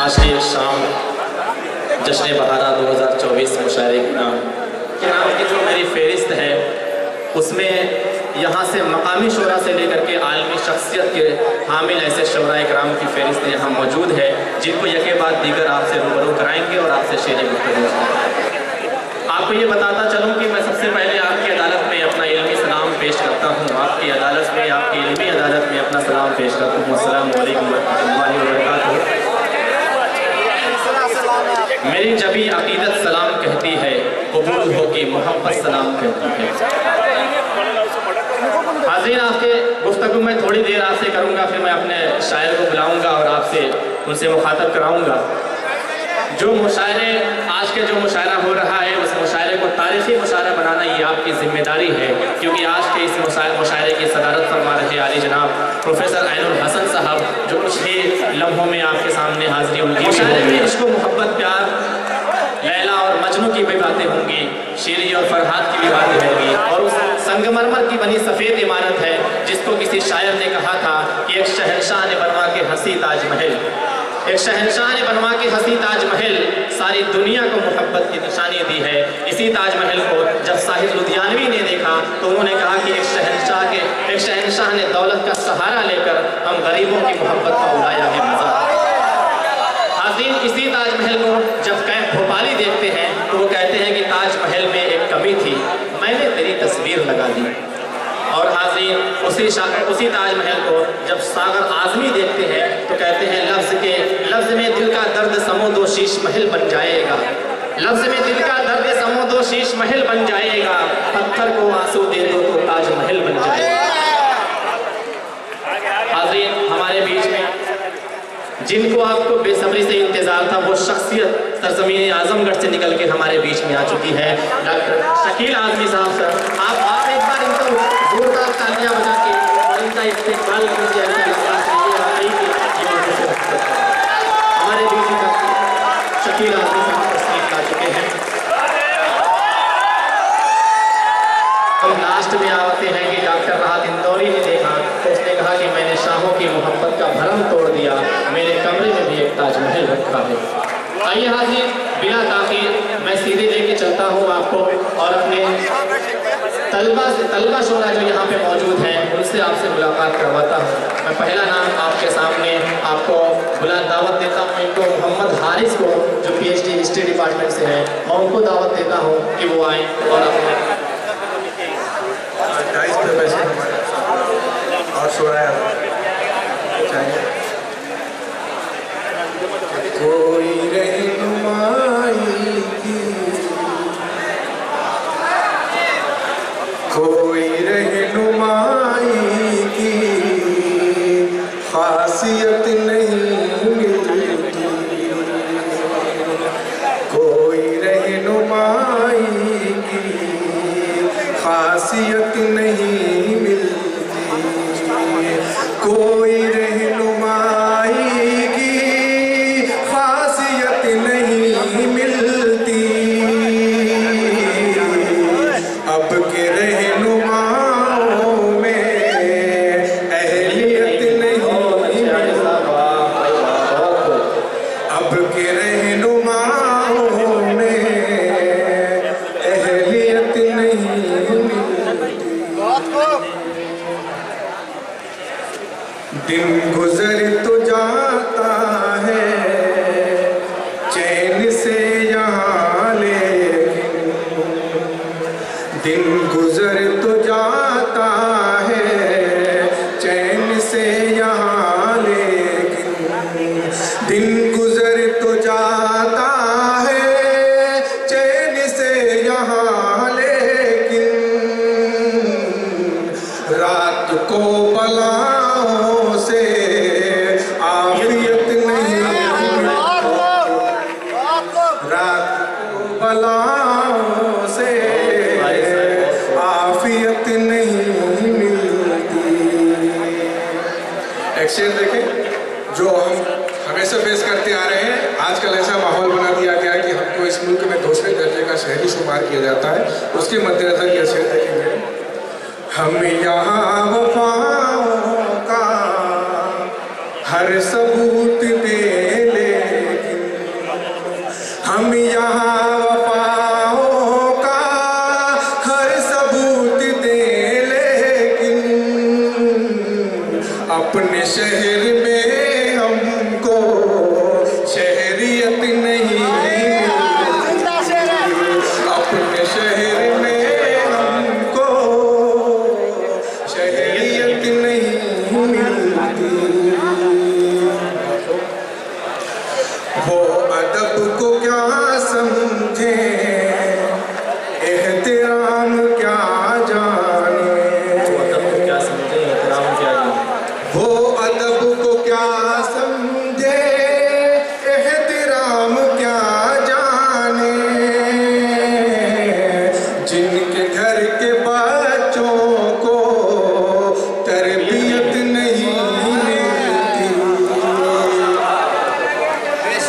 आज की शाम जश्न बहारा 2024 मुशायरे के नाम की जो मेरी फहरिस्त है उसमें यहाँ से मकामी शोरा से लेकर के आलमी शख्सियत के हामिल ऐसे शोरा इकराम की फहरिस्त यहाँ मौजूद है जिनको यके बाद दीगर आपसे रूबरू कराएंगे और आपसे शेर गुफ्तगू। आपको ये बताता चलूँ कि मैं सबसे पहले आपकी अदालत में अपना इल्मी सलाम पेश करता हूँ। आपकी अदालत में, आपकी इल्मी अदालत में अपना सलाम पेश करता हूँ। अस्सलाम वालेकुम रहमतुल्लाहि व बरकातुहू। मेरी जबी अकीदत सलाम कहती है, कबूल हो कि मोहब्बत सलाम कहती है। हाज़रीन, आपके गुफ्तगू में थोड़ी देर आपसे करूँगा, फिर मैं अपने शायर को बुलाऊँगा और आपसे उनसे मुखातब कराऊँगा। जो मुशायरे आज के जो मुशायरा हो रहा है उस मुशायरे को तारीख़ी मुशायरा बनाना ये आपकी ज़िम्मेदारी है, क्योंकि आज के इस मुशायरे की सदारत फरमा रहे आली जनाब प्रोफेसर ऐनुल हसन साहब, जो कुछ ही लम्हों में आपके सामने हाज़िरी उनकी। मुशायरे में इश्क, मोहब्बत, प्यार, लैला और मजनू की भी बातें होंगी, शीरी और फरहाद की भी बातें होंगी, और उस संगमरमर की बनी सफ़ेद इमारत है जिसको किसी शायर ने कहा था कि एक शहंशाह ने बनवा के हंसी ताजमहल, एक शहंशाह ने बनवा के हंसी ताजमहल सारी दुनिया को मोहब्बत की निशानी दी है। इसी ताजमहल को जब साहिब लुधियानवी ने देखा तो उन्होंने कहा कि एक शहंशाह ने दौलत का सहारा लेकर हम गरीबों की मोहब्बत का उड़ाया है मज़ा। हाज़रीन, इसी ताजमहल को जब कैफ भोपाली देखते हैं तो वो कहते हैं कि ताजमहल में एक कमी थी, मैंने तेरी तस्वीर लगा दी। और हाज़रीन, उसी ताजमहल को जब सागर आज़मी देखते हैं तो कहते हैं लफ्ज़ में दिल का दर्द समो दो शीश महल बन जाएगा, लफ्ज़ में दिल का दर्द समो दो शीश महल बन जाएगा, पत्थर को आंसू दे दो तो ताजमहल बन जाएगा। हाज़रीन, हमारे बीच में जिनको आपको बेसब्री से इंतज़ार था वो शख्सियत सरज़मीन आज़मगढ़ से निकल के हमारे बीच में आ चुकी है, डॉक्टर शकील आज़मी साहब। सर, आप एक बार इनको जोरदार तालियां बजा के और इनका इस्तेमाल कीजिए। हमारे बीच में शकील आज़मी साहब तशरीफ ला चुके हैं। हम लास्ट में आते हैं कि डॉक्टर राहत इंदौरी ने देखा तो उसने कहा कि मैंने शाहों की मोहब्बत का भरम तोड़ दिया, मेरे कमरे में भी एक ताजमहल रखा है। आइए हाज़िर, बिना ताख़ीर मैं सीधे लेके चलता हूँ आपको और अपने तलबा शोरा जो यहाँ पे मौजूद हैं उनसे आपसे मुलाकात करवाता हूँ। मैं पहला नाम आपके सामने आपको दावत देता हूँ, इनको मोहम्मद हारिस को, जो PhD हिस्ट्री डिपार्टमेंट से हैं, मैं उनको दावत देता हूँ कि वो आए और अपने और शोरा कोई रहनुमाई की, कोई रहनुमाई की खासियत नहीं मिलती, कोई रहनुमाई की खासियत नहीं मिलती, कोई रहनुमाई की खासियत नहीं मिलती, अब के रहनुमाओं में अहलियत नहीं मिलती, अब के रहनुमाओं में अहलियत नहीं मिलती। दिन गुजर तो जाता है चैन से यहाँ, लेकिन दिन गुजर तो जाता है चैन से यहाँ, लेकिन दिन गुजर तो जाता है चैन से यहाँ, लेकिन रात को बलाओं से आफियत नहीं मिलती, रात को बलाओं से आफियत नहीं मिलती। एक शेर देखें जो हम हमेशा फेस करते आ रहे हैं, आजकल ऐसा माहौल बना दिया गया है कि हमको इस मुल्क में दूसरे दर्जे का शहरी शुमार किया जाता है, उसके मद्देनजर यह शेर देखेंगे। हम यहाँ वफाओं का हर सबूत दे, लेकिन अपने शहर में हमको शहरियत नहीं मिलती, अपने शहर में हमको शहरियत नहीं मिलती। वो अदब को क्या समझे, एहतराम क्या जाने, क्या समझे एहतराम क्या जाने, वो अदब को क्या समझे, एहतराम क्या जाने। जिनके घर के बच्चों को तरबियत नहीं मिलती,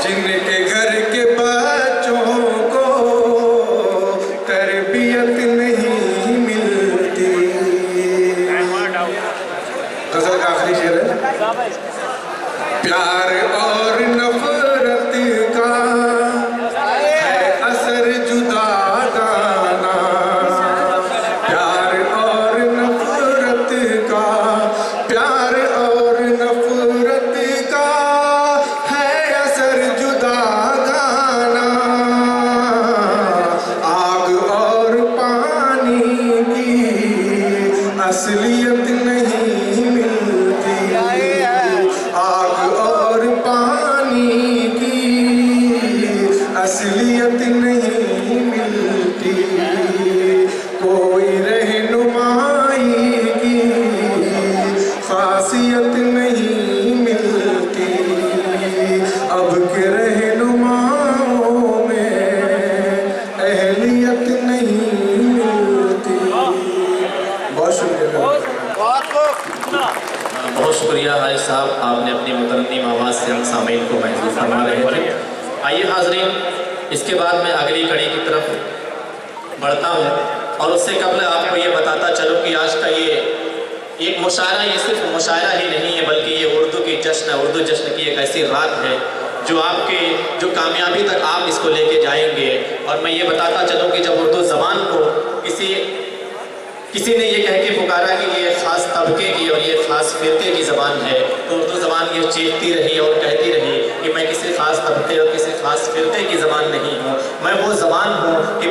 जिनके घर के बच्चों को तरबियत नहीं मिलती। गज़ल का आखिरी शेर है। प्यार और नफरत का है असर जुदा गाना, प्यार और नफरत का, प्यार और नफरत का है असर जुदा गाना। आग और पानी की असलियत नहीं मिलती, आग और पानी की असलियत नहीं मिलती। कोई रहनुमाई की खासियत नहीं मिलती, अब के रहनुमाओं में अहलियत नहीं मिलती। बहुत शुक्रिया। बहुत शुक्रिया हाजी साहब, आपने अपनी मुतरन्निम आवाज़ से हम सामीन को महसूस फरमा रहे थे। आइए हाज़रीन, इसके बाद मैं अगली कड़ी की तरफ बढ़ता हूँ और उससे कबल आपको ये बताता चलूँ कि आज का ये एक मुशायरा, ये सिर्फ मुशायरा ही नहीं है बल्कि ये उर्दू की जश्न है, उर्दू जश्न की एक ऐसी रात है जो आपके जो कामयाबी तक आप इसको लेके जाएंगे। और मैं ये बताता चलूँ कि जब उर्दू ज़बान को किसी ने ये कह के पुकारा कि ये ख़ास तबके की और ये ख़ास फ़िरके की ज़बान है, तो उर्दू ज़बान ये चीखती रही और कहती रही कि मैं किसी ख़ास तबके और किसी ख़ास फ़िरके की ज़बान नहीं हूँ, मैं वो ज़बान हूँ कि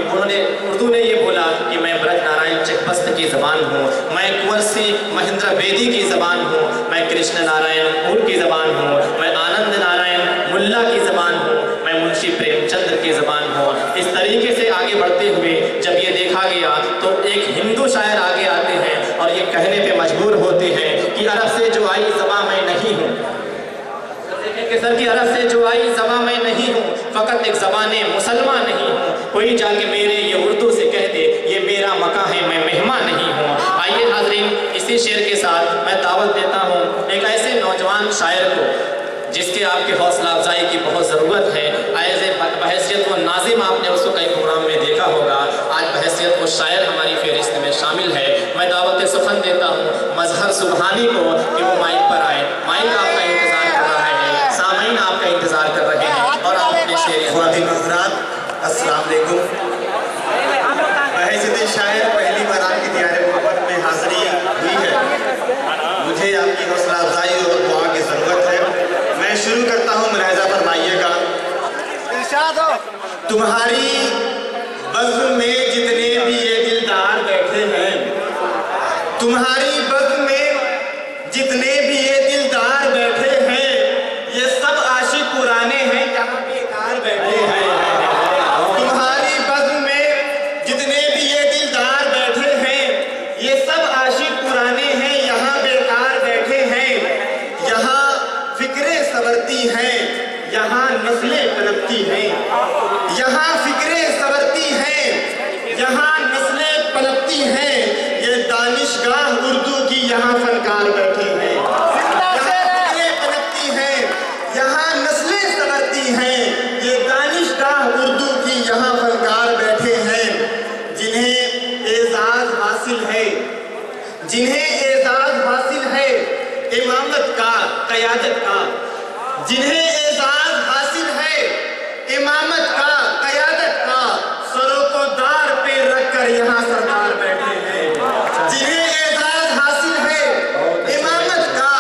उर्दू ने ये बोला कि मैं ब्रज नारायण चिकबस्त की ज़बान हूँ, मैं कुंवर सिंह महेंद्र बेदी की ज़बान हूँ, मैं कृष्ण नारायण कपूर की ज़बान हूँ, मैं आनंद नारायण मुल्ला की ज़बान हूँ, मैं मुंशी प्रेमचंद्र की ज़बान हूँ। इस तरीके से आगे बढ़ते हुए जब ये देखा गया तो एक हिंदू शायर आगे आते हैं और ये कहने पे मजबूर होते हैं कि अरब से जो आई ज़बां मैं नहीं हूँ, कि सर की अरब से जो आई ज़बां मैं नहीं हूँ, फ़कत एक ज़बाने मुसलमान नहीं हूँ, कोई जाके मेरे ये उर्दू से कह दे ये मेरा मकान है, मैं मेहमान नहीं हूँ। आइए हाज़रीन, इसी शेर के साथ मैं दावत देता हूँ एक ऐसे नौजवान शायर को जिसके आपके हौसला अफजाई की बहुत ज़रूरत है। ऐसे बहैसियत वो नाजिम आपने उसको कई प्रोग्राम में देखा होगा, आज बहैसियत वो शायर हमारी फहरिस्त में शामिल है। मैं दावत सुखन देता हूँ मजहर सुबहानी को कि वो माइक पर आए, माइक आपका इंतज़ार कर रहा है, सामीन आपका इंतज़ार कर रहे हैं और आप अपने शेर ख़वातीन हज़रात अस्सलाम वालेकुम। बहैसियत शायर पहली बार आपकी दियार मोहब्बत में हाज़िरी हुई है, मुझे आपकी हौसला अफजाई और दुआ की ज़रूरत है। मैं शुरू करता हूँ, मुलाहिज़ा फरमाइएगा। तुम्हारी बज़्म में जितने भी ये दिलदार बैठे हैं, तुम्हारी बज़्म में जितने भी ये दिलदार बैठे हैं, ये सब आशिक पुराने हैं यहाँ बेकार बैठे हैं। तुम्हारी बज़्म में जितने भी ये दिलदार बैठे हैं, ये सब आशिक पुराने हैं यहाँ बेकार बैठे हैं। यहाँ फिक्रें संवरती हैं, यहाँ नस्लें पनपती हैं, यहाँ फिक्रें संवरती हैं, यहाँ नस्लें पनपती हैं। ये दानिशगाह उर्दू की यहाँ फनकार बैठे हैं, यहाँ फिक्रें पनपती हैं, यहाँ नस्लें संवरती हैं। ये दानिशगाह उर्दू की यहाँ फनकार बैठे हैं। जिन्हें एजाज़ हासिल है, जिन्हें एजाज़ हासिल है इमामत का, क़यादत का, जिन्हें एजाज़ हासिल है इमामत का, क़यादत का, सरों को दार पे रखकर यहाँ सरदार बैठे हैं। जिन्हें एजाज़ हासिल है इमामत का,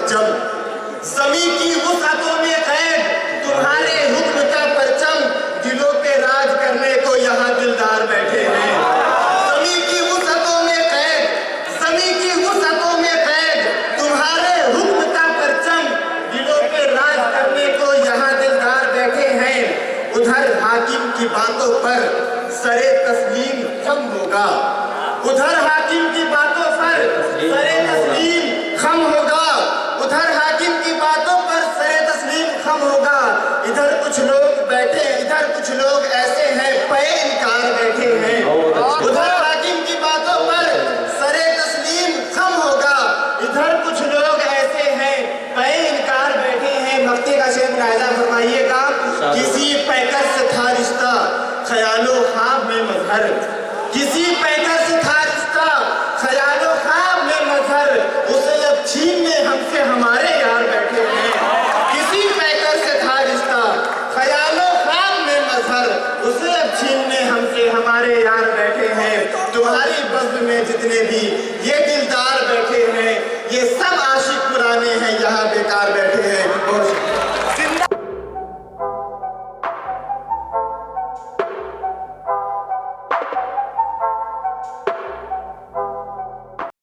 परचम, ज़मीं की वुसअतों में कैद तुम्हारे हुक्म का परचम, दिलों पे राज करने को यहाँ दिलदार बैठे हैं। ज़मीं की वुसअतों में कैद, ज़मीं की वुसअतों में कैद तुम्हारे हुक्म का परचम, दिलों पे राज करने को यहाँ दिलदार बैठे हैं। उधर हाकिम की बातों पर सरे तस्लीम खम होगा, उधर हाकिम की बातों पर सरे तस्लीम खम होगा, उधर हाकिम की बातों पर सरे तस्लीम खम होगा। इधर कुछ लोग बैठे, इधर कुछ लोग ऐसे हैं पे इनकार बैठे हैं। उधर हाकिम की बातों पर सरे तस्लीम खम होगा, इधर कुछ लोग ऐसे हैं पे इनकार बैठे हैं। मक्ते का शेर मुलाहिजा फरमाइएगा। किसी पैकर से था रिश्ता ख्यालो ख्वाब में मजहर, किसी पैकर से था रिश्ता ख्यालो ख्वाब में मजहर, उसे अब छीनने हमसे हमारे यार बैठे हैं। किसी पैकर से था रिश्ता ख्यालो ख्वाब में मजहर, उसे अब छीनने हमसे हमारे यार बैठे हैं। तुम्हारी बज़्म में जितने भी ये दिलदार बैठे हैं, ये सब आशिक पुराने हैं, यहाँ बेकार बैठे हैं।